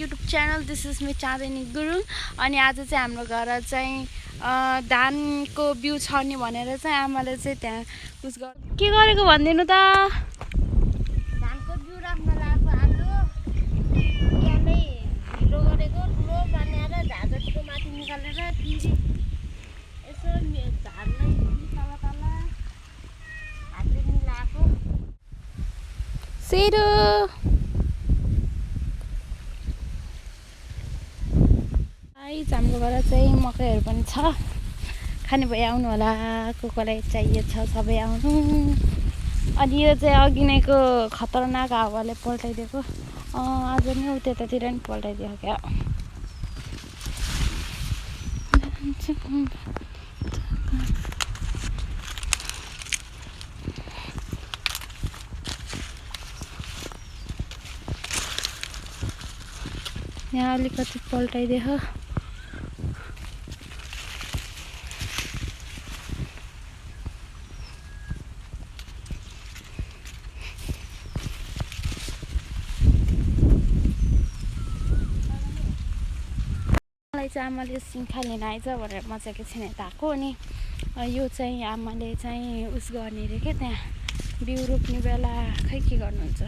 YouTube channel. This is me Chandani Gurung. अनि आज चाहिँ हाम्रो घर चाहिँ धानको बिउ छर्ने भनेर चाहिँ आमाले चाहिँ त्यहाँ कुछ के गरेको भन्दिनु त धानको बिउ राख्न लाग्यो आज त्यहाँमै ढिलो गरेको ठुलो बनाएर झारजतिको माथि निकालेर फेरि यसो झारलाई तल तल हातले मिलाएको सेरो हाम्रो घर चाहिँ मकैहरू पनि छ खाने भए आउनु होला को कोलाई चाहिएको छ सबै आउनु अनि यो चाहिँ अघि नैको खतरनाक हावाले पल्टाइदिएको आज नि उतातिर नि पल्टाइदियो क्या यहाँ अलिकति पल्टाइदियो आमाले सिङ्खा लिन आइज भनेर म चाहिँ एकछिन यता आएको अनि यो चाहिँ आमाले चाहिँ उस गर्ने रे के त्यहाँ बिउ रोप्ने बेला खै के गर्नुहुन्छ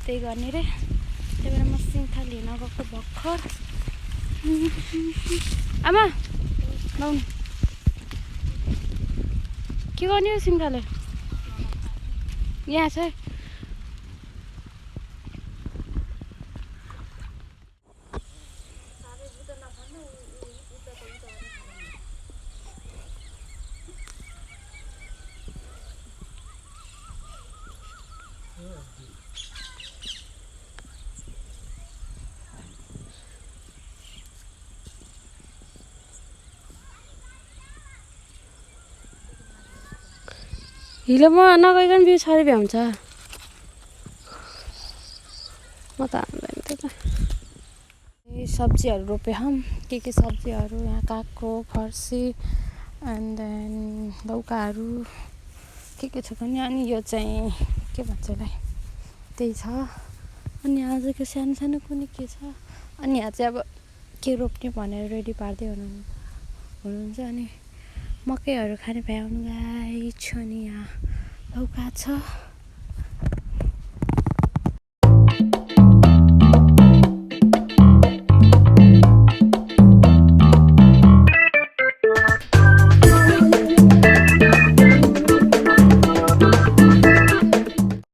त्यही गर्ने रे त्यही भएर म सिङ्खा लिन गएको भर्खर आमा लाउनु के गर्ने हो सिङ्खाले यहाँ छ हिलोमा नगइकन बिउ छरे भ्याउँछ म त हाल्दैन त्यता सब्जीहरू रोपेँ हम के सब्जीहरू यहाँ काँक्रो फर्सी एन्ड देन लौकाहरू के छ भने अनि यो चाहिँ के भन्छ यसलाई त्यही छ अनि आजको सानो सानो कुनै के छ अनि यहाँ चाहिँ अब के रोप्ने भनेर रेडी पार्दै हुनुहुन्छ अनि मकैहरू खाने भए आउनु गाई छ नि यहाँ लौका छ